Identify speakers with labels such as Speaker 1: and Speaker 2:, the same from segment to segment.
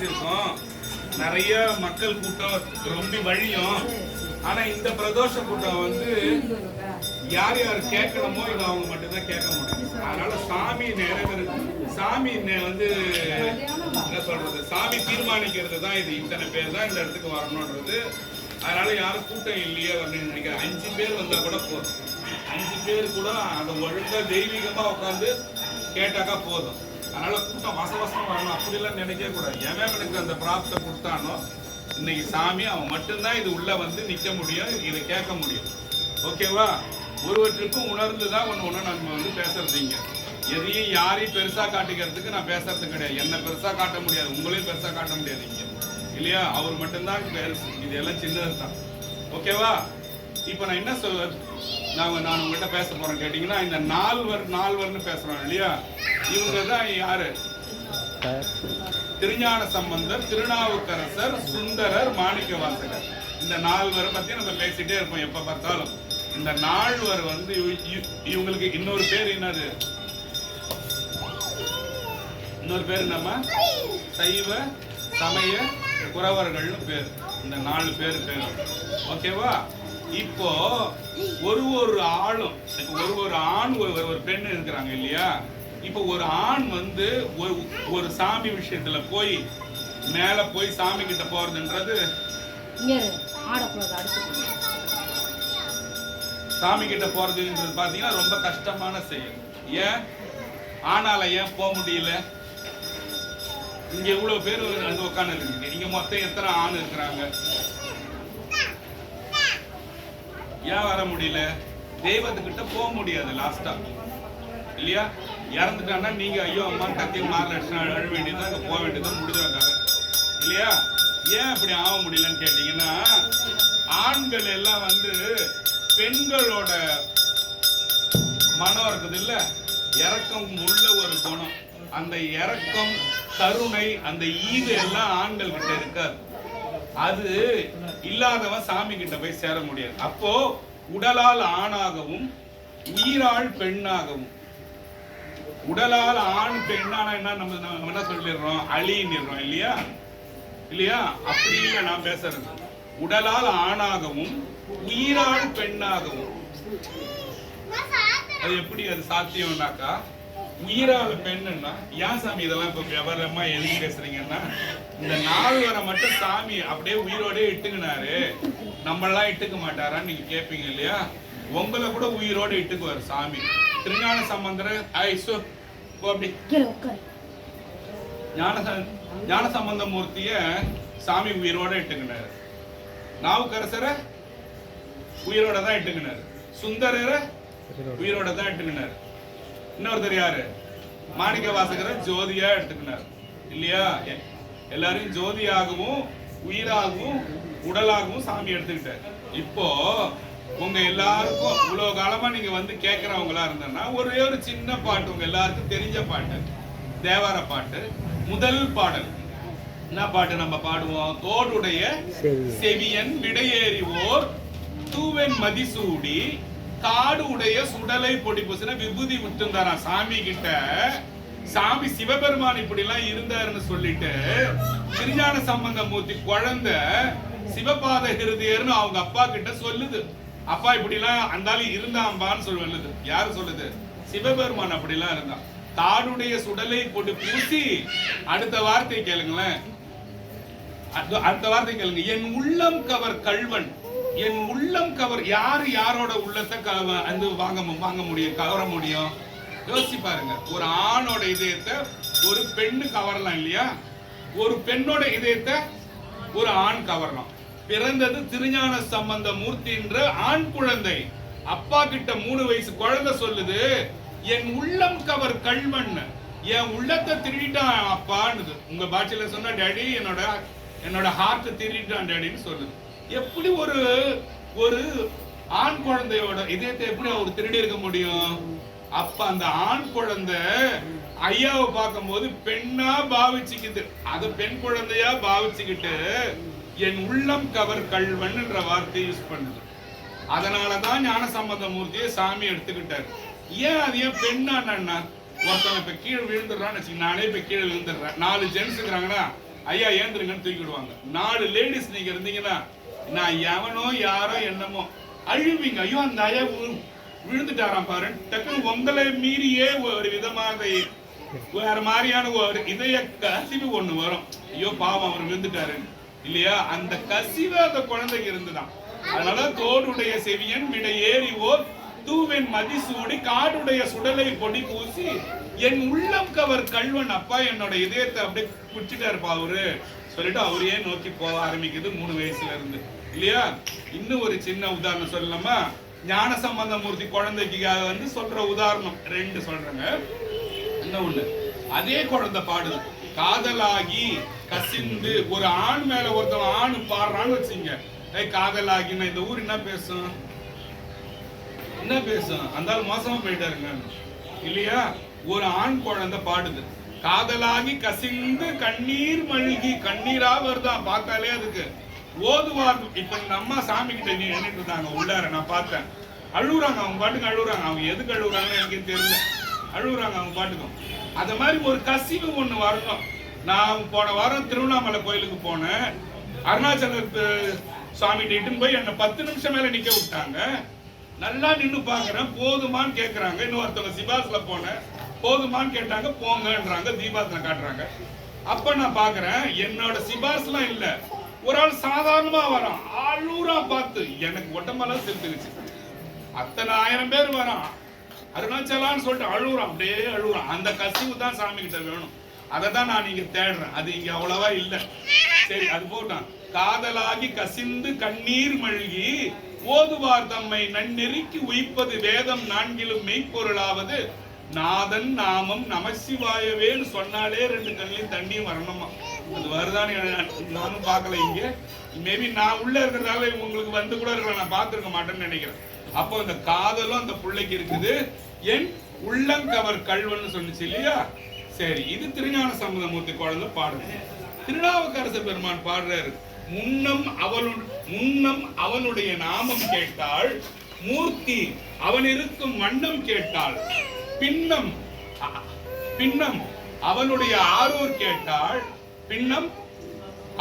Speaker 1: பேசியிருக்கோம். நிறைய மக்கள் கூட்டம் ரொம்ப வழியும். ஆனா இந்த பிரதோஷ கூட்டம் வந்து யார் யார் கேட்கணுமோ இதை அவங்க மட்டும்தான் கேட்க முடியும். அதனால சாமி சாமி வந்து என்ன சொல்றது, சாமி தீர்மானிக்கிறது தான் இது. இத்தனை பேர் தான் இந்த இடத்துக்கு வரணும்ன்றது. அதனால யாரும் கூட்டம் இல்லையே அப்படின்னு நினைக்கிறேன். 5 பேர் வந்தா கூட போதும். 5 பேர் கூட அதை ஒழுங்கா தெய்வீகமா உட்காந்து கேட்டாக்கா போதும். அதனால கூட்டம் வசவசம் வரணும் அப்படிலாம் நினைக்கவே கூடாது. எனக்கு அந்த பிராப்தத்தை கொடுத்தானோ இன்னைக்கு சாமி அவன் மட்டும்தான் இது உள்ள வந்து நிக்க முடியும், இதை கேட்க முடியும். ஓகேவா? ஒருவற்றுக்கும் உணர்ந்துதான் ஒன்று நம்ம வந்து பேசுறதுங்க. எதையும் யாரையும் பெருசா காட்டிக்கிறதுக்கு நான் பேசுறது கிடையாது. என்ன பெருசா காட்ட முடியாது, உங்களையும் பெருசா காட்ட முடியாது இங்க, இல்லையா? அவர் மட்டும்தான் பெருசு, இது எல்லாம் சின்னது தான். ஓகேவா? இப்போ நான் என்ன சொல்ல நான் உங்கள்கிட்ட பேச போறேன் கேட்டீங்கன்னா, இந்த நால்வர்னு பேசுறோம் இல்லையா? இவங்க தான் யாரு? திருஞான சம்பந்தர், திருநாவுக்கரசர், சுந்தரர், மாணிக்கவாசகர். இந்த 4 பேரை பத்தி நம்ம பேசிட்டே இருப்போம் எப்ப பார்த்தாலும். இந்த 4 வந்து இவங்களுக்கு இன்னொரு பேர் என்னது? இன்னொரு பேர் நம்ம சைவ சமய குறவர்கள்னு பேர். இந்த 4 பேர். ஓகேவா? இப்போ ஒரு ஆளும், ஒரு ஆண் ஒரு பெண் இருக்கிறாங்க இல்லையா? இப்போ ஒரு ஆண் வந்து ஒரு சாமி விஷயத்துல போய் மேல போய் சாமி கிட்ட போறதுன்றது, சாமி கிட்ட போறதுன்றது பாத்தீங்கன்னா ரொம்ப கஷ்டமான செயல். ஏன் ஆனால ஏன் போக முடியல? இங்க எவ்வளவு பேர் அங்க உட்கார்ந்து இருக்கு. இங்க மொத்தம் எத்தனை ஆண் இருக்கிறாங்க? ஏன் வர முடியல? தெய்வத்துக்கிட்ட போக முடியாது லாஸ்டா, இல்லையா? இறந்துட்டான்னா நீங்க ஐயோ அம்மா கத்தி 4 லட்சம் அழ வேண்டியதான், அங்க போக வேண்டியதான், முடிஞ்சாங்க, இல்லையா? ஏன் அப்படி ஆக முடியலன்னு கேட்டீங்கன்னா, ஆண்கள் எல்லாம் வந்து பெண்களோட மனம் இருக்குது இல்ல, இரக்கம் உள்ள ஒரு குணம். அந்த இரக்கம், கருணை, அந்த ஈவு எல்லாம் ஆண்கள் கிட்ட இருக்காது. அது இல்லாதவன் சாமி கிட்ட போய் சேர முடியாது. அப்போ உடலால் ஆணாகவும் உயிரால் பெண்ணாகவும், உடலால் ஆண் பெண்ணான என்ன நம்ம என்ன சொல்லிடுறோம்? அழின்னுறோம், இல்லையா? இல்லையா? அப்படி இல்லை நான் பேசுறது. உடலால் ஆணாகவும் உயிரால் பெண்ணாகவும். அது எப்படி அது சாத்தியம்னாக்கா, உயிரால் பெண்ணுன்னா ஏன் சாமி இதெல்லாம் இப்ப விவரமா எழுதி பேசுறீங்கன்னா, இந்த 4 மட்டும் சாமி அப்படியே உயிரோட இட்டுக்கினாரு, நம்மளாம் இட்டுக்க மாட்டாரான்னு நீங்க கேட்பீங்க இல்லையா? உங்களை கூட உயிரோட இட்டுக்குவார் சாமி. திருஞான சம்பந்தர் அப்படி ஞான சம்பந்த மூர்த்திய சாமி உயிரோட இட்டுக்கினாரு. நாவுக்கரசரை உயிரோட தான் இட்டுக்கினாரு. சுந்தரரை உயிரோட தான் இட்டுக்கினாரு. இன்னொருத்தர் யாரு? மாணிக்க வாசகரை ஜோதியா எடுத்துக்கினார், இல்லையா? எல்லாரையும் ஜோதியாகவும் உயிராகவும் உடலாகவும் சாமி எடுத்துக்கிட்டார். இப்போ உங்க எல்லாருக்கும் இவ்வளவு காலமா நீங்க வந்து கேட்கிறவங்களா இருந்தனா, ஒரே ஒரு சின்ன பாட்டு, உங்க எல்லாருக்கும் தெரிஞ்ச பாட்டு, தேவார பாட்டு. முதல் பாடல் என்ன பாட்டு நம்ம பாடுவோம்? தோடுடைய செவியன் விடையேறிவோர் தூவன் மதிசூடி காடு உடைய சுடலை பொடி பூசின விபூதி விட்டுந்தாரா சாமி கிட்ட. சாமி சிவபெருமான் இப்படி எல்லாம் இருந்தாருன்னு சொல்லிட்டு திருஞான சம்பந்த மூர்த்தி குழந்தை சிவபாத ஹிருதயர்னு அவங்க அப்பா கிட்ட சொல்லுது. அப்பா இப்படி எல்லாம் அந்தாலும் இருந்தாம்பான்னு சொல்லுது. யாரு சொல்லுது? சிவபெருமான் அப்படி எல்லாம் இருந்தான். காடுடைய சுடலை பொடி பூசி, அடுத்த வார்த்தை கேளுங்களேன், அடுத்த வார்த்தை கேளுங்க. என் உள்ளம் கவர் கள்வன், என் உள்ளம் கவர். யாரு யாரோட உள்ளத்தை வந்து வாங்க முடியும், கவர முடியும்? யோசிச்சு பாருங்க. ஒரு ஆணோட இதயத்தை ஒரு பெண்ணு கவரலாம், இல்லையா? ஒரு பெண்ணோட இதயத்தை ஒரு ஆண் கவரலாம். பிறந்தது திருஞான சம்பந்த மூர்த்தின்ற ஆண் குழந்தை. அப்பா கிட்ட 3 வயசு குழந்தை சொல்லுது, என் உள்ளம் கவர் கள்வன், என் உள்ளத்தை திருடிட்டான் அப்பான்னு. உங்க பாட்சியில சொன்ன டேடி என்னோட ஹார்ட் திருடிட்டான் டேடின்னு சொல்லுது. எப்படி ஒரு ஆண் குழந்தையோட இதயத்தை எப்படி அவர் திருடி இருக்க முடியும்? அப்ப அந்த ஆண் குழந்தை ஐயாவை பார்க்கும் போது பெண்ணா பாவிச்சுக்கிட்டு, அது பெண் குழந்தையா பாவிச்சுக்கிட்டு என் உள்ளம் கவர் கள்வன் என்ற வார்த்தையை யூஸ் பண்ணுது. அதனாலதான் ஞான சம்பந்த மூர்த்தியை சாமி எடுத்துக்கிட்டாரு. ஏன் அது ஏன் பெண்ணா? ஒருத்தவங்க இப்ப கீழே விழுந்துடுறான்னு வச்சுக்க, நானே இப்ப கீழே விழுந்துடுறேன், 4 ஜென்ஸ் இருக்கிறாங்கன்னா ஐயா ஏந்திருங்கன்னு தூக்கிடுவாங்க. 4 லேடிஸ் நீங்க இருந்தீங்கன்னா நான் எவனோ யாரோ என்னமோ அழுவீங்க. ஐயோ அந்த ஐயா விழுந்துட்டாராம் பாரு, டக்குன்னு உங்களை மீறியே ஒரு விதமாக வேற மாதிரியான ஒரு இதய கசிவு ஒண்ணு வரும். ஐயோ பாவம் அவர் விழுந்துட்டாரு இல்லையா, அந்த கசிவு அந்த குழந்தைக்கு இருந்துதான். அதனால தோடுடைய செவியன் விட ஏறி ஓர் தூவென் மதிசூடி காடுடைய சுடலை பொடி பூசி என் உள்ளம் கவர் கல்வன். அப்பா என்னோட இதயத்தை அப்படியே குடிச்சிட்டாருப்பா அவரு சொல்லிட்டு அவரையே நோக்கி போக ஆரம்பிக்குது 3 வயசுல இருந்து இல்லையா. இன்னும் ஒரு சின்ன உதாரணம் சொல்லலாமா? ஞானசம்பந்த மூர்த்தி குழந்தைக்கு வந்து சொல்ற உதாரணம் 2 சொல்றேங்க. என்ன ஒண்ணு, அதே குழந்தை பாடுது, காதலாகி கசிந்து ஒரு ஆண் மேல ஒருத்தன் ஆண் பாடுறான்னு வச்சுங்க, காதலாகினா இந்த ஊர் என்ன பேசும், என்ன பேசும், அந்த மோசமா போயிட்டாருங்க இல்லையா. ஒரு ஆண் குழந்தை பாடுது, காதலாகி கசிந்து கண்ணீர் மழுகி, கண்ணீரா வருதான் பார்த்தாலே அதுக்கு ஓதுவார். இப்ப இந்த அம்மா சாமி கிட்ட நீ எண்ணிட்டு இருந்தாங்க உள்ளார, நான் பார்த்தேன், அழுகுறாங்க, அவங்க பாட்டுக்கு அழுகுறாங்க. அவங்க எதுக்கு அழுகுறாங்கன்னு எனக்கு தெரியல, அழுகுறாங்க அவங்க பாட்டுக்கும். அந்த மாதிரி ஒரு கசிவு ஒண்ணு வரணும். நான் போன வாரம் திருவண்ணாமலை கோயிலுக்கு போனேன், அருணாச்சல சுவாமி இட்டுன்னு போய் என்ன 10 நிமிஷம் மேல நிக்க விட்டாங்க. நல்லா நின்று பாக்குறேன், போதுமான்னு கேக்குறாங்க. இன்னொருத்தவங்க சிபாஸ்ல போனேன், போதுமான்னு கேட்டாங்க, போங்கன்றாங்க, தீபாசனை காட்டுறாங்க. அப்ப நான் பாக்குறேன் என்னோட சிபாஸ்லாம் இல்ல, ஒரு ஆள் சாதாரணமா வரான், அழுறா பார்த்து எனக்கு உடம்பெல்லாம் செலுத்துருச்சு. அத்தனை 1000 பேர் வரான், அருணாச்சலான்னு சொல்லிட்டு அழுகுறான், அப்படியே அழுகுறான். அந்த கசிவு தான் சாமி கிட்ட வேணும், அதை தான் நான் இங்க தேடுறேன். அது இங்க அவ்வளவா இல்லை. சரி, அது போட்டான். காதலாகி கசிந்து கண்ணீர் மழ்கி ஓதுவார் தம்மை நன்னெறிக்கு உயிப்பது வேதம் 4லும் மெய்ப்பொருளாவது நாதன் நாமம் நமசிவாயவேன்னு சொன்னாலே 2 கண்ணிலையும் தண்ணியும் வரணுமா. அது வருதான்னு நானும் பார்க்கல. இங்க மேபி நான் உள்ள இருக்கிறதால உங்களுக்கு வந்து கூட இருக்கலாம், நான் பார்த்துருக்க மாட்டேன்னு நினைக்கிறேன். அப்போ இந்த காதலும் அந்த பிள்ளைக்கு இருக்குது. என் உள்ளங்கவர் கல்வன்னு சொன்னிச்சு இல்லையா. சரி, இது திருஞான சம்பந்தமூர்த்தி குழந்தை பாடுது. திருநாவுக்கரசு பெருமான் பாடுறாரு, முன்னம் அவனுடைய நாமம் கேட்டாள், மூர்த்தி அவன் இருக்கும் வண்ணம் கேட்டாள், பின்னம் அவனுடைய ஆரூர் கேட்டாள், பின்னம்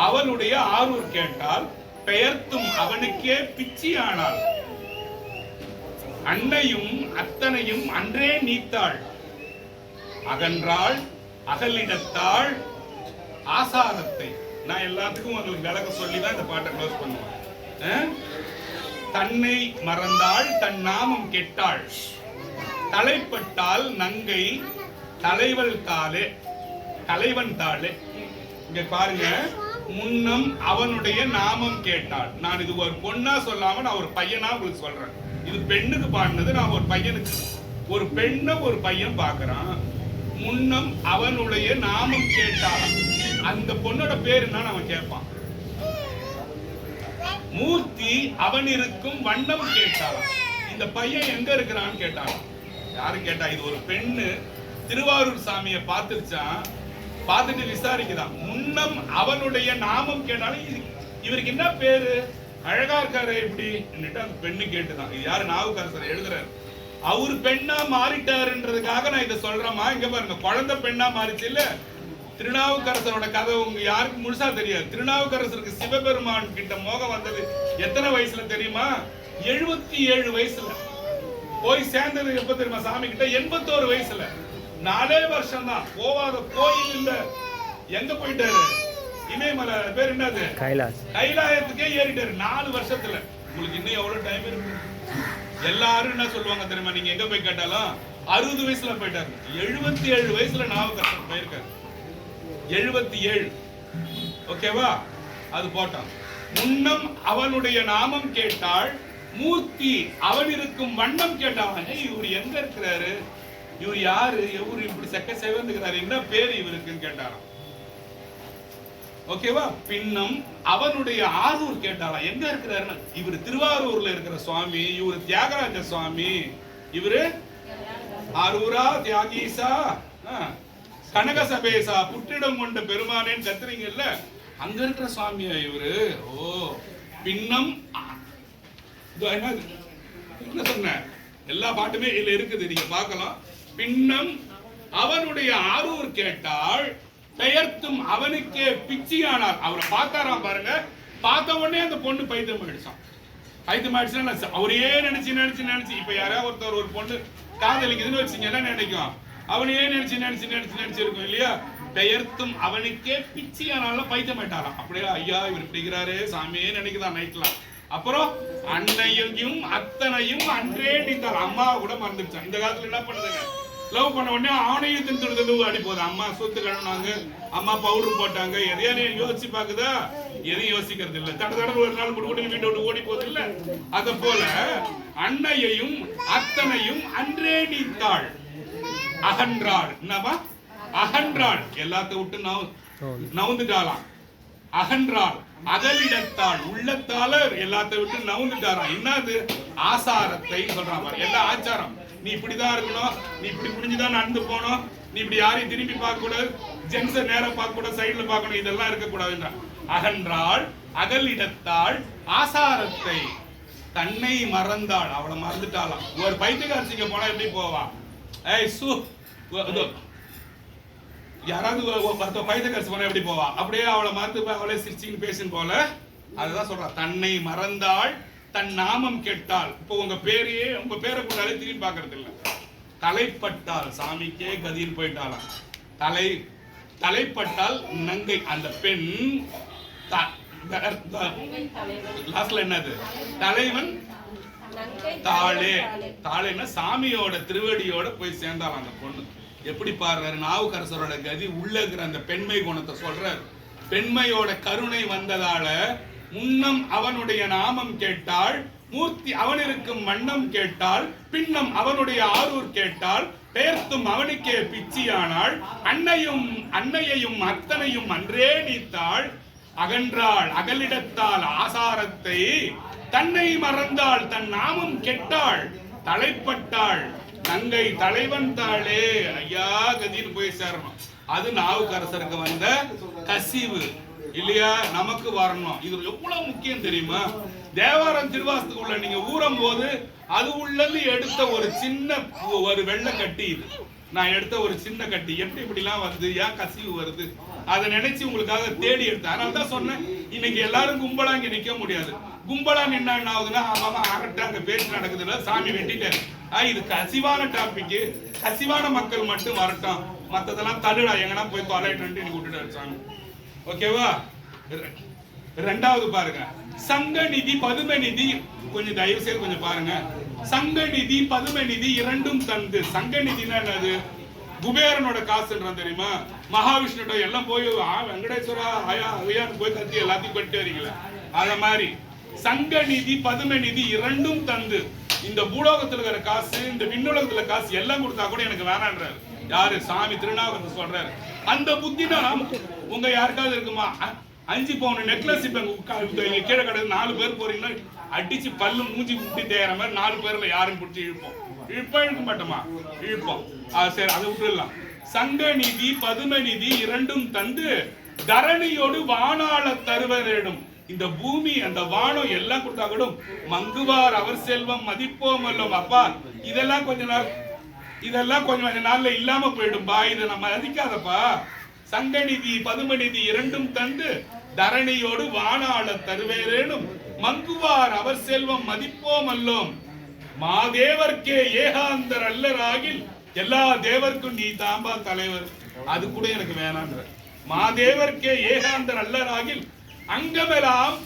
Speaker 1: அவனுடைய ஆரூர் கேட்டாள், பெயர்த்தும் அவனுக்கே பிச்சியானாள், அன்னையும் அத்தனையும் அன்றே நீத்தாள், அகன்றாள் அகலிடத்தாள் ஆசாரத்தை. நான் எல்லாத்துக்கும் உங்களுக்கு விளக்க சொல்லிதான் இந்த பாட்டை க்ளோஸ் பண்ணுவேன். தன்னை மறந்தாள் தன் நாமம் கெட்டாள், தலைப்பட்டால் நங்கை தலைவன் தாளே. இங்க பாருங்க, முன்னம் அவனுடைய நாமம் கேட்டாள். நான் இது ஒரு பொண்ணா சொல்லாம நான் ஒரு பையனா உங்களுக்கு சொல்றேன். இது பெண்ணுக்கு பாடினது, நான் ஒரு பையனுக்கு. ஒரு பெண்ண ஒரு பையன் பாக்குறான், முன்னம் அவனுடைய நாமம் கேட்டாள். அந்த பொண்ணோட பேர் என்னன்னு அவன் கேட்பான். மூர்த்தி அவன் இருக்கும் வண்ணம் கேட்டாள். இந்த பையன் எங்க இருக்கிறான்னு கேட்டான். யாரு கேட்டா? இது ஒரு பெண்ணு திருவாரூர் சாமியை பார்த்துருச்சான், பார்த்துட்டு விசாரிக்குதான். முன்னம் அவனுடைய நாமம் கேட்டாலும் இவருக்கு என்ன பேரு, அழகா இருக்காரு இப்படி அந்த பெண்ணு கேட்டுதான். இது யாரு? நாவுக்கரசர் எழுதுறாரு. அவரு பெண்ணா மாறிட்டாருன்றதுக்காக நான் இதை சொல்றேமா. இங்க பாருங்க, குழந்தை பெண்ணா மாறிச்சு இல்ல. திருநாவுக்கரசரோட கதை உங்க யாருக்கு முழுசா தெரியாது. திருநாவுக்கரசருக்கு சிவபெருமான் கிட்ட மோகம் வந்தது எத்தனை வயசுல தெரியுமா? 77 வயசுல. போய் சேர்ந்தது எப்ப தெரியுமா சாமி கிட்ட? 81 வயசுல. 4 வருஷம் தான். போவாத கோயில் இல்ல. எங்க போயிட்டாரு? இமயமலை பேர் என்னது? கைலாயத்துக்கே ஏறிட்டாரு 4 வருஷத்துல. உங்களுக்கு இன்னும் எவ்வளவு டைம் இருக்கு? எல்லாரும் என்ன சொல்லுவாங்க தெரியுமா? நீங்க எங்க போய் கேட்டாலும் 60 வயசுல போயிட்டாரு. 77 வயசுல நாவுக்கரசர் போயிருக்காரு. 77. ஓகேவா? அது போட்டான். முன்னம் அவனுடைய நாமம் கேட்டாள், மூர்த்தி அவன் இருக்கும் வண்ணம் கேட்டான். இவர் எங்க இருக்கிறாரு, இவர் யாரு, இவரு இப்படி செக்க சேவந்துக்கிறாரு, என்ன பேரு இவருக்குன்னு கேட்டாராம். ஓகேவா? பின்னம் அவனுடைய ஆரூர் கேட்டாராம், எங்க இருக்கிறாருன்னு. இவர் திருவாரூர்ல இருக்கிற சுவாமி, இவரு தியாகராஜ சுவாமி, இவரு ஆரூரா தியாகீசா கனகசபேசா புற்றிடம் கொண்ட பெருமானேன்னு கத்துறீங்கல்ல, அங்க இருக்கிற சுவாமியா இவரு. ஓ, பின்னம் என்ன சொன்ன? எல்லா பாட்டுமே இதுல இருக்குது, நீங்க பார்க்கலாம். பின்னம் அவனுடைய ஆரூர் கேட்டாள், பெயர்த்தும் அவனுக்கே பிச்சியானார். அவரை பார்த்தாராம் பாருங்க. பார்த்த உடனே அந்த பொண்ணு பைத்தியம் ஆயிடுச்சான். பைத்தியம் ஆயிடுச்சுன்னா அவரையே நினைச்சு நினைச்சு நினைச்சு, இப்ப யாராவது ஒருத்தர் ஒரு பொண்ணு காதலிக்குதுன்னு வச்சுங்க, என்ன நினைக்கும்? அவனையே நினைச்சு நினைச்சு நினைச்சு நினைச்சு இருக்கும் இல்லையா? பெயர்த்தும் அவனுக்கே பிச்சியானாலும் பைத்தியம் ஆயிட்டாராம். அப்படியே ஐயா இவர் பிடிக்கிறாரு சாமியே நினைக்குதான் நைட்லாம். அப்புறம் அன்னையும் அத்தனையும் அன்றே நீத்தாள். அம்மா கூட மறந்துடுச்சான். இந்த காலத்துல என்ன பண்ணுதுங்க, லவ் பண்ண உடனே அவனையும் தின்னு அடி போகுது. அம்மா சொத்து கழுவினாங்க, அம்மா பவுடர் போட்டாங்க, எதையா நீ யோசிச்சு பாக்குதா? எதையும் யோசிக்கிறது இல்ல. தட ஒரு நாள் முடி வீட்டை விட்டு ஓடி போகுது இல்ல? அத போல அன்னையையும் அத்தனையும் அன்றே நீத்தாள், அகன்றாள். என்னவா அகன்றாள்? எல்லாத்த விட்டு நவுந்துட்டாளாம். அகன்றாள் அகலிடத்தாள், உள்ளத்தால எல்லாத்த விட்டு நவுந்துட்டாராம். என்னது? ஆசாரத்தை சொல்றான். எல்லா ஆச்சாரம், நீ இப்படிதான் இருக்கணும், நீ இப்படி புரிஞ்சுதான் நடந்து போகணும், நீ இப்படி யாரையும் திரும்பி பார்க்க கூடாது, ஜென்ஸ நேரம் பார்க்க கூடாது, சைடுல பார்க்கணும், இதெல்லாம் இருக்க கூடாதுன்ற. அகன்றாள் அகலிடத்தாள் ஆசாரத்தை, தன்னை மறந்தாள். அவளை மறந்துட்டாளாம். ஒரு பைத்தியக்காரசிங்க போனா எப்படி போவா? யாராவது பைத்தியக்காரசி போனா எப்படி போவா? அப்படியே அவளை மறந்து அவளை சிரிச்சின்னு பேசுன்னு போல. அதுதான் சொல்றா, தன்னை மறந்தாள் தன் நாமம் கேட்டால். இப்போ உங்க பேரையே உங்க பேரை கொண்டாலே திரும்பி பாக்குறது இல்ல. தலைப்பட்டால் சாமிக்கே கதியில் போயிட்டாலாம். தலைப்பட்டால் நங்கை, அந்த பெண் லாஸ்ட்ல என்னது? தலைவன் தாளே. தாளேன்னா சாமியோட திருவடியோட போய் சேர்ந்தாலும் அந்த பொண்ணு. எப்படி பாடுறாரு நாவுக்கரசரோட கதி. உள்ள இருக்கிற அந்த பெண்மை குணத்தை சொல்றாரு. பெண்மையோட கருணை வந்ததால முன்னம் அவனுடைய நாமம் கேட்டாள், மூர்த்தி அவன் இருக்கும் வண்ணம் கேட்டாள், பின்னம் அவனுடைய ஆரூர் கேட்டாள், பெயர்த்தும் அவனுக்கே பிச்சியானாள், அன்னையையும் அத்தனையும் அன்றே நீத்தாள், அகன்றாள் அகலிடத்தால் ஆசாரத்தை, தன்னை மறந்தாள் தன் நாமம் கெட்டாள், தலைப்பட்டாள் நங்கை தலைவன் தாளே. ஐயா கதின்னு போய் சேரணும். அது நாவுக்கரசருக்கு வந்த கசிவு இல்லையா? நமக்கு வரணும். இது எவ்வளவு முக்கியம் தெரியுமா? தேவாரம் திருவாசத்துக்குள்ள நீங்க ஊறும் போது அது உள்ளது எடுத்த ஒரு சின்ன ஒரு வெள்ளை கட்டி. இது நான் எடுத்த ஒரு சின்ன கட்டி. எப்படி இப்படிலாம் வருது, ஏன் கசிவு வருது, அதை நினைச்சு உங்களுக்காக தேடி எடுத்தேன். அதனால தான் சொன்னேன், இன்னைக்கு எல்லாரும் கும்பலா இங்க நிக்க முடியாது. கும்பலா நின்னா என்ன ஆகுதுன்னா, ஆமா அரட்டை அங்க பேச்சு நடக்குதுல, சாமி வெட்டிட்டாரு. இது கசிவான டாபிக், கசிவான மக்கள் மட்டும் வரட்டும், மத்ததெல்லாம் தடுடா எங்கன்னா போய் தொலைட்டு விட்டுட்டாரு சாமி. ஓகேவா? ரெண்டாவது பாருங்க, சங்கநிதி பதுமநிதி. கொஞ்சம் தயவு செய்து கொஞ்சம் பாருங்க. சங்கநிதி பதுமநிதி இரண்டும் தந்து. சங்கநிதினா என்னது? குபேரனோட காசுன்றான் தெரியுமா? மகாவிஷ்ணுட எல்லாம் போய் வெங்கடேஸ்வரா ஆயா ஐயான்னு போய் கத்தி எல்லாத்தையும் பட்டு வரீங்களா? அத மாதிரி சங்கநிதி பதுமநிதி இரண்டும் தந்து. இந்த பூலோகத்துல இருக்கிற காசு, இந்த விண்ணுலகத்துல காசு எல்லாம் கொடுத்தா கூட எனக்கு வேணான்றாரு. யாரு? சாமி திருநாவுக்கரசர் சொல்றாரு. அந்த புத்தி தான் உங்க யாருக்காவது இருக்குமா? 5 பவுன் நெக்லஸ் இப்ப கீழே கிடக்கு, 4 பேர் போறீங்கன்னா அடிச்சு பல்லு மூஞ்சி முட்டி தேய்ற மாதிரி 4 பேர்ல யாரும் பிடிச்சி இழுப்போம். இழுக்க மாட்டோமா? இழுப்போம். சரி, அதை விட்டுடலாம். சங்கநிதி பதுமநிதி இரண்டும் தந்து தரணியோடு வானாள தருவரிடும். இந்த பூமி அந்த வானம் எல்லாம் கொடுத்தா கூட மங்குவார் அவர் செல்வம் மதிப்போம் அல்லோம். அப்பா இதெல்லாம் கொஞ்ச நாள்ல இல்லாம போயிடும்பா, இதை நம்ம மதிக்காதப்பா. சங்கநிதி பதுமநிதி இரண்டும் தந்து தரணியோடு வானாள தருவேரேனும் மங்குவார் அவர் செல்வம் மதிப்போம் அல்லோம். மாதேவர்க்கே ஏகாந்தர் அல்லராகில் எல்லா தேவர்க்கும் நீ தாம்பா தலைவர். அது கூட எனக்கு வேணான்ற. மாதேவர்க்கே ஏகாந்தர் அல்லராகில் அங்கமெல்லாம்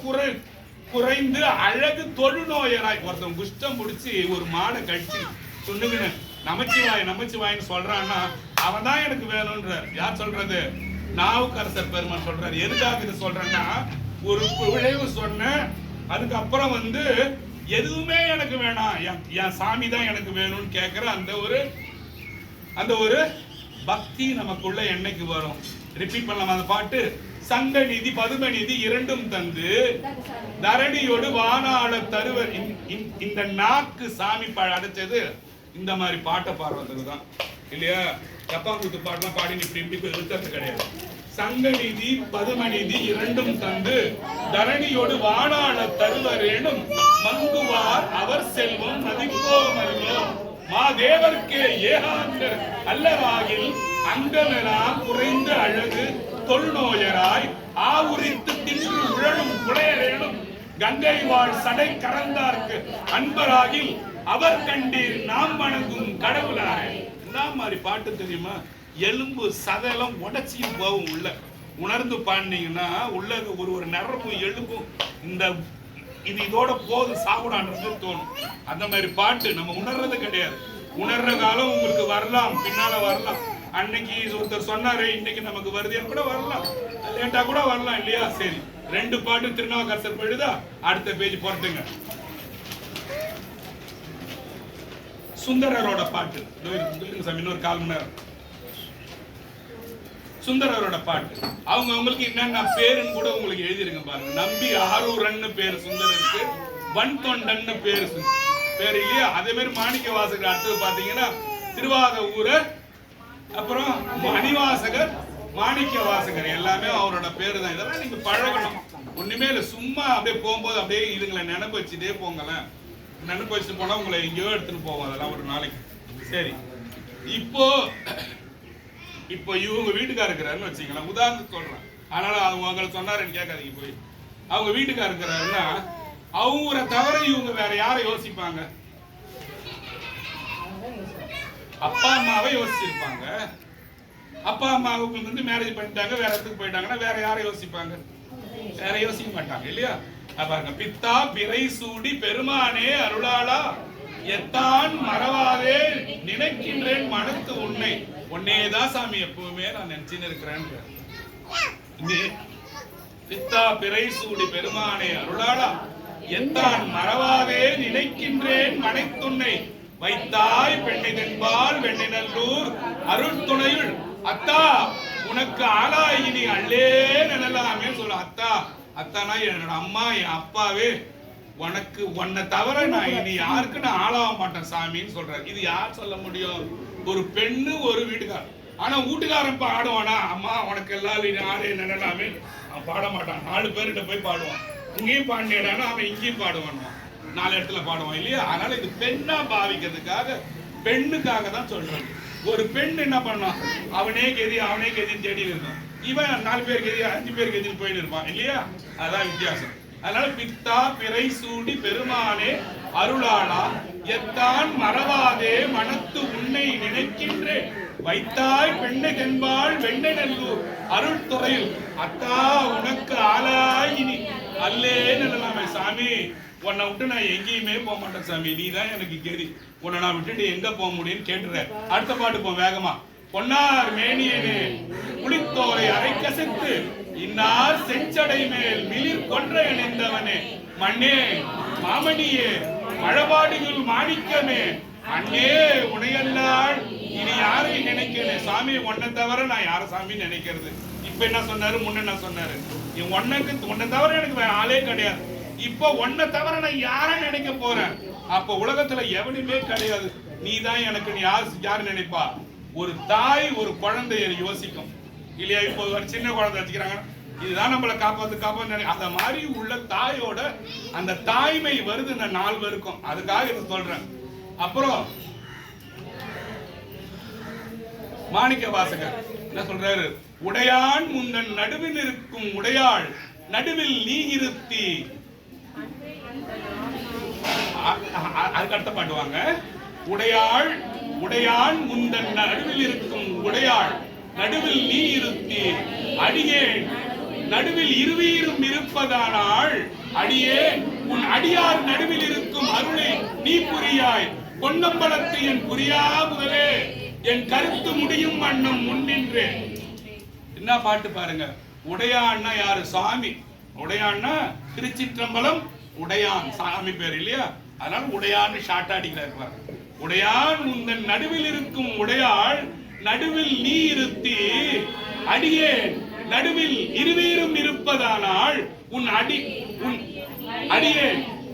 Speaker 1: குறைந்து அழகு தொழுநோயராய். ஒருத்தன் குஷ்டம் முடிச்சு ஒரு மாடை கடிச்சு சொன்னுங்கன்னு நமச்சிவாயின்னு சொல்றான்னா அவன் தான் எனக்கு வேணும்ன்றார். யார் சொல்றது? நாவுக்கரசர் பெருமான் சொல்றாரு. எதுக்காக இது சொல்றேன்னா, ஒரு விளைவு சொன்ன அதுக்கப்புறம் எதுவுமே எனக்கு வேணாம், என் சாமி தான் எனக்கு வேணும்னு கேட்கிற அந்த ஒரு பக்தி நமக்குள்ள என்னைக்கு வரும்? ரிப்பீட் பண்ணலாம் அந்த பாட்டு. சங்கநிதி பதுமநிதி இரண்டும் தந்து தரணியோடு வானாள தருவர். இந்த நாக்கு சாமி அடைச்சது இந்த மாதிரி பாட்டை பாடுறதுக்கு தான் இல்லையா? கப்பாங்குத்து பாட்டெல்லாம் பாடி இப்படி இருக்கிறது கிடையாது. சங்கநிதி பதுமநிதி இரண்டும் தந்து தரணியோடு வானாள தருவரேனும் மங்குவார் அவர் செல்வம் மதிப்போமல்லோ. மாதேவர்க்கே ஏகாந்தர் அல்லவாகில் அங்கமெல்லாம் குறைந்த அழகு தொல்நோயராய் ஆவுரித்து தின்று உழலும் புலையரேனும் கங்கை வாழ் சடை கறந்தார்க்கு அன்பராகில் அவர் கண்டீர் நாம் வணங்கும் கடவுளாரே. என்ன மாதிரி பாட்டு தெரியுமா? எலும்பு சதெல்லாம் உடச்சி போகும் உள்ள உணர்ந்து பாடினீங்கன்னா உள்ள ஒரு நரம்பும் எலும்பும் இந்த இது இதோட போது சாப்பிடான்றது தோணும். அந்த மாதிரி பாட்டு நம்ம உணர்றது கிடையாது. உணர்ற காலம் உங்களுக்கு வரலாம், பின்னால வரலாம். அன்னைக்கு ஒருத்தர் சொன்னாரு, இன்னைக்கு நமக்கு வருதுன்னு கூட வரலாம், லேட்டா கூட வரலாம் இல்லையா? சரி, 2 பாட்டு திருநாவுக்கரசர் போயிடுதா? அடுத்த பேஜ் போட்டுங்க. சுந்தரரோட பாட்டு இன்னொரு 1/4 மணி நேரம். சுந்தரரோட பாட்டு அவங்க உங்களுக்கு என்னென்ன பேருன்னு கூட உங்களுக்கு எழுதிருங்க பாருங்க. நம்பி ஆரூரன்னு பேரு சுந்தரருக்கு, வன்தொண்டன்னு பேரு இல்லையா? அதே மாதிரி மாணிக்க வாசகர் அடுத்தது பாத்தீங்கன்னா திருவாத ஊரர், அப்புறம் மணிவாசகர், மாணிக்க வாசகர், எல்லாமே அவரோட பேரு தான். இதெல்லாம் நீங்க பழகணும். ஒண்ணுமே இல்லை, சும்மா அப்படியே போகும்போது அப்படியே இதுங்களை நினைப்பு வச்சுட்டே போங்களேன். நினைப்பு வச்சுட்டு போனா உங்களை எங்கேயோ எடுத்துட்டு போவோம் அதெல்லாம் ஒரு நாளைக்கு. சரி, இப்போ இவங்க வீட்டுக்கார இருக்கிறாருன்னு வச்சுக்கலாம், உதாரணத்துக்கு சொல்றேன். அதனால அவங்க அவங்களுக்கு சொன்னாருன்னு கேட்காதீங்க. போய் அவங்க வீட்டுக்கார இருக்கிறாருன்னா அவங்கள தவிர இவங்க வேற யாரை யோசிப்பாங்க? அப்பா அம்மாவை யோசிச்சிருப்பாங்க. அப்பா அம்மாவுக்கு வந்து மேரேஜ் பண்ணிட்டாங்க, வேற இடத்துக்கு போயிட்டாங்கன்னா வேற யாரை யோசிப்பாங்க? வேற யோசிக்க மாட்டாங்க இல்லையா? பாருங்க, பித்தா பிறை சூடி பெருமானே அருளாளா எத்தான் மறவாதே நினைக்கின்றேன் மனத்து உன்னை. உன்னையேதான் சாமி எப்பவுமே நான் நினைச்சுன்னு இருக்கிறேன். பித்தா பிறை சூடி பெருமானே அருளாளா எத்தான் மறவாதே நினைக்கின்றேன் மனைத்துன்னை வைத்தாய் பெண்ணிதென்பால் வெண்ணினல்லூர் அருள் துணையுள் அத்தா உனக்கு ஆளாய் இனி அல்லே நினலாமே சொல்ல. அத்தா, அத்தானா என்னோட அம்மா, என் அப்பாவே, உனக்கு உன்னை தவிர நான் இனி யாருக்கு நான் ஆளாக மாட்டேன் சாமின்னு சொல்றாரு. இது யார் சொல்ல முடியும்? ஒரு பெண்ணு, ஒரு வீட்டுக்காரன். ஆனா வீட்டுக்காரன் பாடுவானா? அம்மா உனக்கு எல்லாரும் யாரே நினைலாமே அவன் பாட மாட்டான். 4 பேர்கிட்ட போய் பாடுவான். இங்கேயும் பாண்டியடானா அவன் இங்கேயும் பாடுவான், 4 இடத்துல பாடுவான் இல்லையா? அதனால இது பெண்ணா பாவிக்கிறதுக்காக, பெண்ணுக்காக தான் சொல்றாங்க. ஒரு பெண் என்ன பண்ணான்? அவனே கெதின்னு தேடி இருக்கான். இவன் 4 பேர் கெதி, 5 பேர் கெதின்னு போயிட்டு இருப்பான் இல்லையா? அதான் வித்தியாசம். அதனால பித்தா பிறை சூடி பெருமானே அருளாளா எத்தான் மறவாதே மனத்து உன்னை நினைக்கின்றேன் வைத்தாய் பெண்ணை தென்பால் வெண்ணை நல்லூர் அருள் துறையில் அத்தா உனக்கு ஆளாய் இனி அல்லே நினைலாமே. சாமி, உன்னை விட்டு நான் எங்கேயுமே போக மாட்டேன் சாமி, நீ தான் எனக்கு கெதி. உன்னை நான் விட்டுட்டு எங்க போக முடியும்னு கேட்டுறேன். அடுத்த பாட்டு போ வேகமா. பொன்னார் மேனியனே புளித்தோரை அரைக்கசைத்து இன்னார் செஞ்சடை மேல் மிளிர் கொன்றை அணிந்தவனே மண்ணே மாமணியே மழபாடிகள் மாணிக்கமே அண்ணே உனையல்லால் இனி யாரை நினைக்கிறேன் சாமி? உன்னை தவிர நான் யார சாமி நினைக்கிறது? இப்ப என்ன சொன்னாரு, முன்ன என்ன சொன்னாரு? உன்னை தவிர எனக்கு வேற ஆளே கிடையாது. இப்ப உன்னை தவிர நான் யார நினைக்க போறேன்? அப்ப உலகத்துல எவனுமே கிடையாது, நீ தான் எனக்கு. நீ யாரு நினைப்பா? ஒரு தாய் ஒரு குழந்தைய யோசிக்கும் இல்லையா? இப்போ ஒரு சின்ன குழந்தை வச்சுக்கிறாங்க, இதுதான் நம்மளை காப்பாத்து அந்த மாதிரி உள்ள தாயோட அந்த தாய்மை வருது இந்த 4 பேருக்கும். அதுக்காக இதை சொல்றேன். அப்புறம் மாணிக்க வாசகர் என்ன சொல்றாரு? உடையான் முந்தன் நடுவில் இருக்கும் உடையாள் நடுவில் நீ இருத்தி. அதுக்கு அடுத்த பாட்டுவாங்க. உடையான் முந்தன் நடுவில் இருக்கும் உடையாள் நடுவில் நீ இருத்தி அடியேன் நடுவில் இருவீரும் இருப்பதானால் அடியே உன் அடியார் நடுவில் இருக்கும் அருளை நீ புரியாய். பொன்னம்பலத்து என் புரியா முதலே என் கருத்து முடியும் வண்ணம் முன்னின்று. என்ன பாட்டு பாருங்க. உடையான்னா யாரு? சாமி. உடையான்னா திருச்சிற்றம்பலம் உடையான் சாமி பேர் இல்லையா? அதனால உடையான்னு ஷார்ட்டா அடிக்கிறார். உடையான் உந்தன் நடுவில் இருக்கும் உடையாள் நடுவில் நீ இருத்தி அடியே நடுவில் இருவீரும் இருப்பதானால் உன் அடியே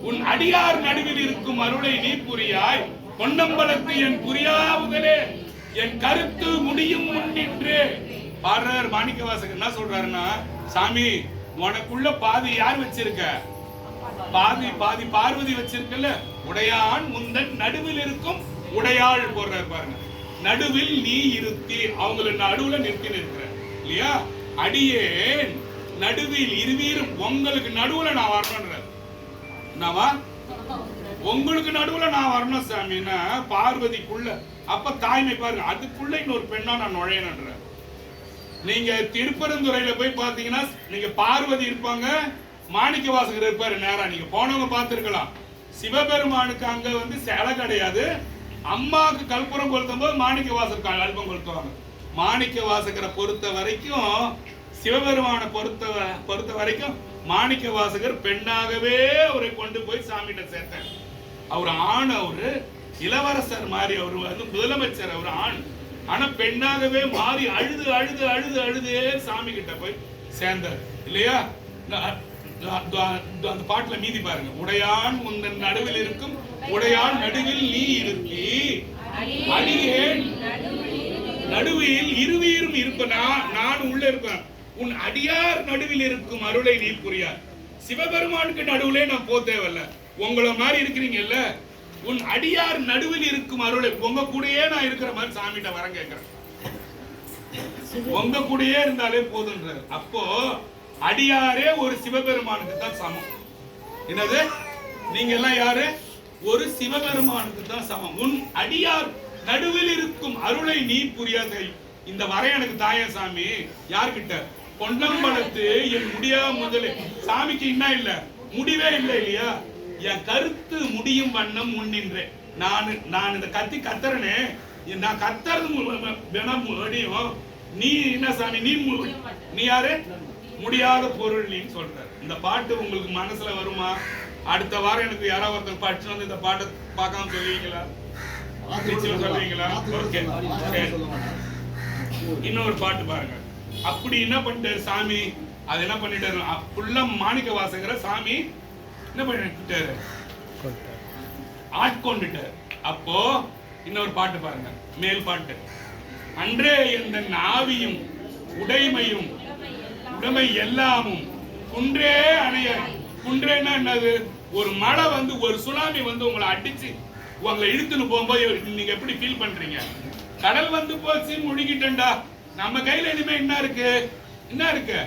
Speaker 1: உன் அடியார் நடுவில் இருக்கும் அருளை நீ புரியாய். பொன்னம்பலத்து என் புரியாவுதலே என் கருத்து முடியும் முன்னின்று. பாடுறார் மாணிக்க வாசகர். என்ன சொல்றாருன்னா, சாமி உனக்குள்ள பாதி யார் வச்சிருக்க? பாதி பார்வதி வச்சிருக்கல. உடையான் முந்தன் நடுவில் இருக்கும் உடையாள் போடுறாரு பாருங்க. நடுவில் நீ இருத்தி, அவங்கள நடுவுல நிறுத்தி நிற்கிற இல்லையா? அடியேன் நடுவில் இருவீரும், உங்களுக்கு நடுவுல நான் வரணும்ன்றார். என்னவா? உங்களுக்கு நடுவுல நான் வரணும் சாமின்னா பார்வதிக்குள்ள. அப்ப தாய்மை பாருங்க, அதுக்குள்ள இன்னொரு பெண்ணா நான் நுழையணுன்ற. நீங்க திருப்பரந்துறையில போய் பாத்தீங்கன்னா நீங்க பார்வதி இருப்பாங்க, மாணிக்க வாசகர் இருப்பாரு. நேரா நீங்க போனவங்க பார்த்திருக்கலாம். சிவபெருமானுக்கு அங்க வந்து சிலை கிடையாது. அம்மாவுக்கு கற்பூரம் கொளுத்தும் போது மாணிக்க வாசகர் அல்பம் கொளுத்துவாங்க. மாணிக்க வாசகரை பொறுத்த வரைக்கும், சிவபெருமானை பொறுத்த வரைக்கும் மாணிக்க வாசகர் பெண்ணாகவே அவரை கொண்டு போய் சாமிகிட்ட சேர்த்தார். அவர் ஆண், அவரு இளவரசர் மாதிரி, அவர் வந்து முதலமைச்சர், அவர் ஆண். ஆனா பெண்ணாகவே மாறி அழுது அழுது அழுது அழுதே சாமி கிட்ட போய் சேர்ந்தார் இல்லையா? அந்த பாட்டுல மீதி பாருங்க. உடையான் உந்தன் நடுவில் இருக்கும், உடையான் நடுவில் நீ இருக்கி, அடியேன் நடுவில் இருவீரும் இருப்பனா, நான் உள்ள இருப்பேன். உன் அடியார் நடுவில் இருக்கும் அருளை நீ புரியார். சிவபெருமானுக்கு நடுவுலே நான் போ தேவையில்ல, உங்களை மாதிரி இருக்கிறீங்கல்ல, உன் அடியார் நடுவில் இருக்கும் அருளை, உங்க கூடயே நான் இருக்கிற மாதிரி சாமிகிட்ட வர கேட்கிறேன். உங்க கூடயே இருந்தாலே போதுன்றார். அப்போ அடியாரே ஒரு சிவபெருமானுக்கு தான் சமம். என்னது? நீங்க எல்லாம் யாரு? ஒரு சிவபெருமானுக்கு தான் சமம். உன் அடியார் நடுவில் இருக்கும் அருளை நீ புரியாத. இந்த வரை எனக்கு தாய சாமி யார்கிட்ட? பொன்னம்பலத்து என் முடியா முதலே. சாமிக்கு என்ன இல்ல? முடிவே இல்லை இல்லையா? என் கருத்து முடியும் வண்ணம் முன்னின்றேன். நான் இந்த கத்தி கத்துறனே, நான் கத்துறது முடியும். நீ என்ன சாமி? நீ யாரு? முடியாத பொருள் நீ சொல்ற. இந்த பாட்டு உங்களுக்கு மனசுல வருமா? அடுத்த வாரம் எனக்கு யாராவது ஒருத்தர் படிச்சு வந்து இந்த பாட்டை பார்க்காம சொல்லுவீங்களா? சொல்லுவீங்களா? இன்னொரு பாட்டு பாருங்க. அப்படி என்ன பண்ணிட்டாரு சாமி? அது என்ன பண்ணிட்டாரு? புள்ள மாணிக்க வாசகர சாமி என்ன பண்ணிட்டாரு? ஆட்கொண்டுட்டார். அப்போ இன்னொரு பாட்டு பாருங்க, மேல் பாட்டு. அன்றே எந்த நாவியும் உடைமையும் உடைமை எல்லாமும் குன்றே அணைய. குன்றேன்னா என்னது? ஒரு மழை வந்து, ஒரு சுனாமி வந்து உங்களை அடிச்சு உங்களை இழுத்துன்னு போகும்போது நீங்க எப்படி ஃபீல் பண்றீங்க? கடல் வந்து போச்சு, முழுகிட்டா, நம்ம கையில இனிமே என்ன இருக்கு? என்ன இருக்கு?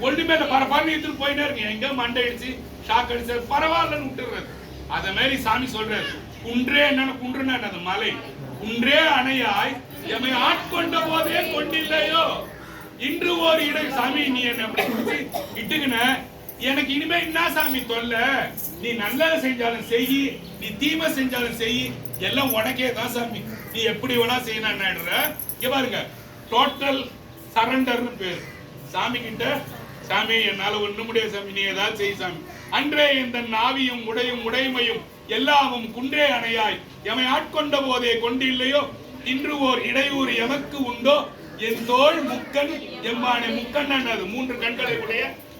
Speaker 1: ஒண்ணுமே இல்ல. பரப்பான்னு எடுத்துட்டு போயிட்டே இருக்கு. எங்க மண்டை அடிச்சு ஷாக் அடிச்சு பரவாயில்லன்னு விட்டுறது. அத மாதிரி சாமி சொல்றாரு, குன்றே என்னன்னு, குன்றுனா என்னது? மலை. குன்றே அணையாய் எமை ஆட்கொண்ட போதே கொண்டில்லையோ இன்று ஒரு இடை. சாமி நீ என்ன அப்படி இட்டுக்கின, எனக்கு இனிமே என்ன சாமி தொல்ல? நீ நல்லது செஞ்சாலும் செய், நீ தீமை செஞ்சாலும் செய், எல்லாம் உனக்கே தான் சாமி. நீ எப்படி வேணா செய்யணும். இங்க பாருங்க, டோட்டல் சரண்டர்னு பேரு சாமி கிட்ட. சாமி என்னால ஒண்ணு முடியாது சாமி, நீ ஏதாவது செய் சாமி. அன்றே இந்த நாவியும் உடையும் உடைமையும் எல்லாமும் குன்றே அணையாய் எமை ஆட்கொண்ட போதே கொண்டு இல்லையோ இன்று ஓர் இடையூறு எமக்கு உண்டோ என் தோள் முக்கன் எம்மானே. முக்கன் என்னது? 3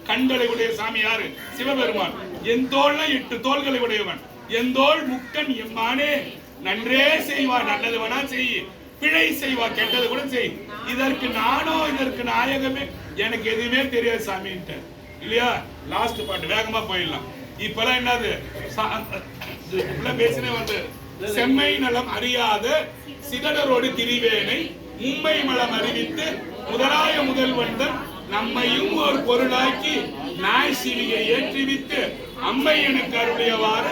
Speaker 1: கண்களை உடைய சாமி யாரு? சிவபெருமான். என் தோள்னா 8 தோள்களை உடையவன். என் தோள் முக்கன் எம்மானே. நன்றே செய்வா, நல்லது வேணா செய், பிழை செய்வா, கெட்டது கூட செய். இதற்கு நானோ, இதற்கு நாயகமே, எனக்கு எதுவுமே தெரியாது சாமின்ட்டு இல்லையா? லாஸ்ட் பாட்டு வேகமா போயிடலாம். இப்பெல்லாம் என்னது பேசினே வந்து, செம்மை நலம் அறியாத சிதடரோடு திரிவேனை மும்மை மலம் அறிவித்து முதலாய முதல்வந்தன் நம்மையும் ஒரு பொருளாக்கி நாய் சிவியை ஏற்றிவித்து அம்மை எனக்கு அருளியவாறு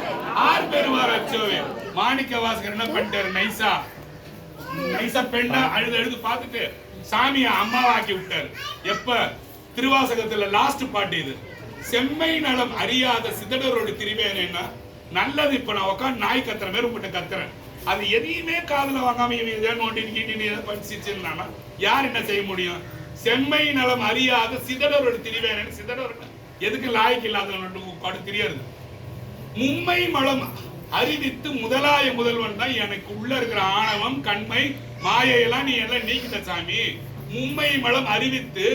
Speaker 1: ஆர் பெறுவார் அச்சோவே. மாணிக்க வாசகர் என்ன பண்ணிட்டாரு? நைசா பெண்ணா அழுது பார்த்துட்டு சாமியை அம்மாவாக்கி விட்டாரு. எப்ப? திருவாசகத்துல லாஸ்ட் பாட்டு இது. செம்மை நலம் அறியாத சிதடரோடு திரிவேனா நல்லது. இப்ப நான் உட்காந்து நாய் கத்துற மாதிரி உங்ககிட்ட கத்துறேன். அது எதையுமே காதுல வாங்காம படிச்சிருச்சுன்னா யார் என்ன செய்ய முடியும்? செம்மை நலம் அறியாத சிதடரோடு திரிவேன். சிதடர் எதுக்கு? லாய்க்கு இல்லாத தெரியாது. மும்மை மலம் அறிவித்து முதலாய முதல்வன் தான். எனக்கு உள்ள இருக்கிற ஆணவம், கண்மை, மாயையெல்லாம் நீ எல்லாம் நீக்கிட்ட சாமி. மும்மை மலம் அறிவித்து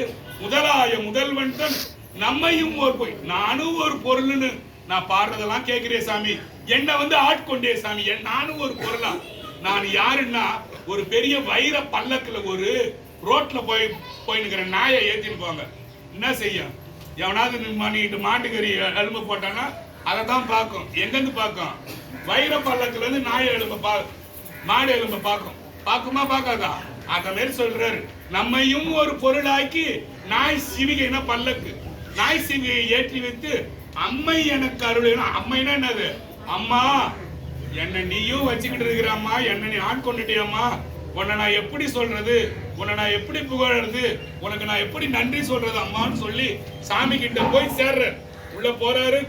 Speaker 1: முதலாய முதல்வன் தான் நம்மையும் ஒரு போய் நானும் ஒரு பொருள்னு நான் பாடுறதெல்லாம் கேட்கிறேன் சாமி. என்ன வந்து ஆட்கொண்டே சாமி. நானும் ஒரு பொருளா? நான் யாருன்னா ஒரு பெரிய வைர பல்லக்குல ஒரு ரோட்ல போயினுக்கிற நாயை ஏத்தின்னு போங்க. என்ன செய்யும்? எவனாவது பண்ணிட்டு மாட்டுக்கறி எலும்பு போட்டானா அதை தான் பார்க்கும். எங்கிருந்து பார்க்கும்? வைர பல்லக்குல இருந்து நாயை எலும்பு மாடு எலும்பை பார்க்கும், பார்க்குமா பார்க்காதா? அந்த மாதிரி சொல்றாரு, நம்மையும் ஒரு பொருளாக்கி நாய் சிவிகைனா பல்லக்கு, நாய் சிவிகையை ஏற்றி வைத்து அம்மை எனக்கு அருள். அம்மைனா என்னது? அம்மா என்ன நீயும் வச்சுக்கிட்டு இருக்கிற அம்மா, என்ன நீ ஆட்கொண்டுட்டியம்மா, உன்னை நான் எப்படி சொல்றது, உன்னை நான் எப்படி புகழறது, உனக்கு நான் எப்படி நன்றி சொல்றது அம்மான்னு சொல்லி சாமி கிட்ட போய் சேர்ற. உள்ள போறாரு,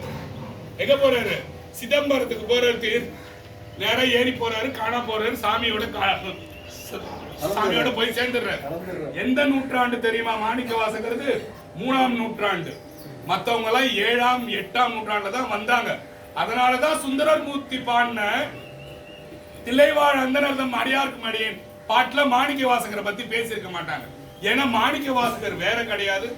Speaker 1: எங்க போறாரு? சிதம்பரத்துக்கு போறாரு. நேரம் ஏறி போறாரு, காணா போறாரு, சாமியோட போய் சேர்ந்துடுறாரு. எந்த நூற்றாண்டு தெரியுமா மாணிக்க வாசகருக்கு? 3ஆம் நூற்றாண்டு. மத்தவங்க எல்லாம் 7ஆம் 8ஆம் நூற்றாண்டுல தான் வந்தாங்க. அதனாலதான் சுந்தரர் மூர்த்தி பாடின தில்லைவாழ் அந்தனர்தம் அடியார்க்கும் அடியேன் பாட்டுல மாணிக்க வாசகரை பத்தி பேசியிருக்க மாட்டாங்க. ஏன்னா மாணிக்க வாசகர் வேற கிடையாது,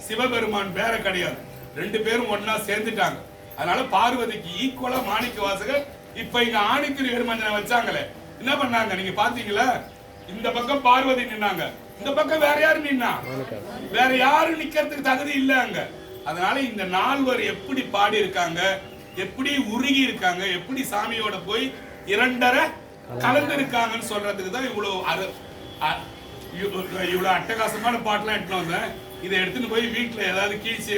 Speaker 1: சிவபெருமான் வேற கிடையாது, 2 பேரும் ஒன்னா சேர்ந்துட்டாங்க. அதனால பார்வதிக்கு ஈக்குவலா மாணிக்க வாசகர். இப்ப இங்க ஆணித்திரு எருமஞ்சனை வச்சாங்களே, என்ன பண்ணாங்க நீங்க பாத்தீங்களா? இந்த பக்கம் பார்வதி நின்னாங்க, இந்த பக்கம் வேற யாரு நின்னா? வேற யாரும் நிக்கிறதுக்கு தகுதி இல்ல அங்க. அதனால இந்த 4 எப்படி பாடி இருக்காங்க, எப்படி உருகி இருக்காங்க, எப்படி சாமியோட போய் 2.5 கலந்து இருக்காங்கன்னு சொல்றதுக்கு தான் இவ்வளவு அட்டகாசமான பாட்டுலாம் எடுத்துட்டு வந்தேன். இதை எடுத்துன்னு போய் வீட்டுல ஏதாவது கீழ்ச்சி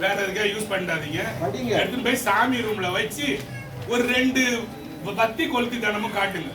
Speaker 1: வேற எதுக்காக யூஸ் பண்ணாதீங்க. எடுத்துன்னு போய் சாமி ரூம்ல வச்சு ஒரு 2 பத்தி கொளுத்தி தினமும் காட்டுங்க.